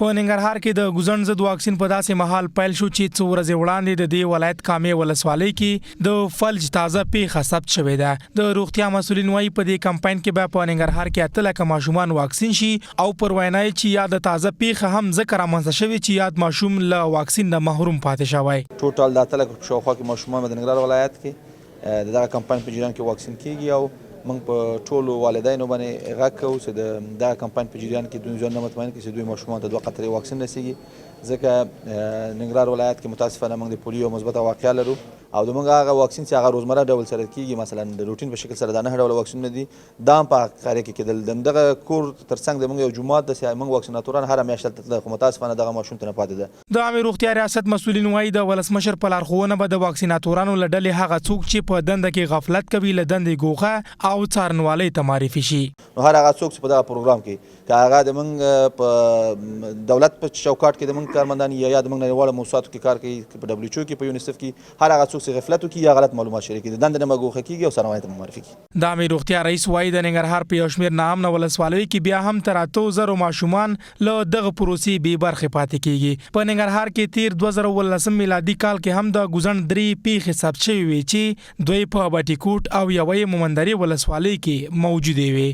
په ننګرهار کې د ګوزن ضد واکسین په داسې مهال پیل شو چې څو ورځې وړاندې د دې ولایت کامې ولسوالۍ کې د فلج تازه پیښه ثبت شوې ده. د روغتیا مسولین وايي په دې کمپاین کې به په ننګرهار کې 8 لکه ماشومان واکسین شي او پر وینا چې یا د تازه پیښه هم ذکر رامنځته شوی چې یاد ماشوم له واکسین نه محروم پاتې شوی. ټوټال د 8 لکه شاوخوا کې ماشومان د ننګرهار ولایت کې دغه کمپاین په جریان کې واکسین کیږي او موږ په ټولو والدینو باندې غږ کوو چې د کمپاین په جریان کې دوی ځان مطمئن کړي چې دوی ماشومان ته 2 قطرې واکسین رسیږي ځکه ننګرهار ولایت کې متاسفانه موږ د پولیو مثبته واقعه لرو او د موږ هغه واکسین چې هغه روزمره ډول سره کیږي مثلا د روټین په شکل سره د 9 ډول واکسین دي دا هم په قاره کې کېدل دغه کور ترڅنګ د موږ یو جماعت د موږ واکسیناتوران هر میاشت ته متاسفانه دغه ماشوم ته نه پاتې ده. د عامه روغتیا ریاست مسولین وايي د ولسمشر په لارښوونه به د واکسیناتورانو له ډلې هغه څوک چې په دنده کې غفلت کوي له دندې ګوښه او څارنوالۍ ته معرفي شي. نو هر هغه څوک چې په دغه پروګرام کې که هغه د موږ په دولت په چوکاټ کې د موږ کارمندان یا د موږ نړیوالو موسساتو کې کار کوي په دبليو ایچ او کې په یونیسف کې هر هغه څوک چې غفلت وکړي یا غلط معلومات شریک کړي د دندې نه مګوښه کیږي او څارنوالۍ ته معرفي کیږي. د عامه روغتیا رئیس وايي د ننګرهار په یو شمېر ناامنه ولسوالیو کې بیا هم تر 8000 ماشومان له دغه پروسې بې برخې پاتې کیږي. په ننګرهار کې تیر 2019 میلادي کال کې هم د ګوزن 3 پیښې ثبت شوې وې چې دوی په بټي کوټ او یوې مومندري ولسوالۍ کې موجودې وې.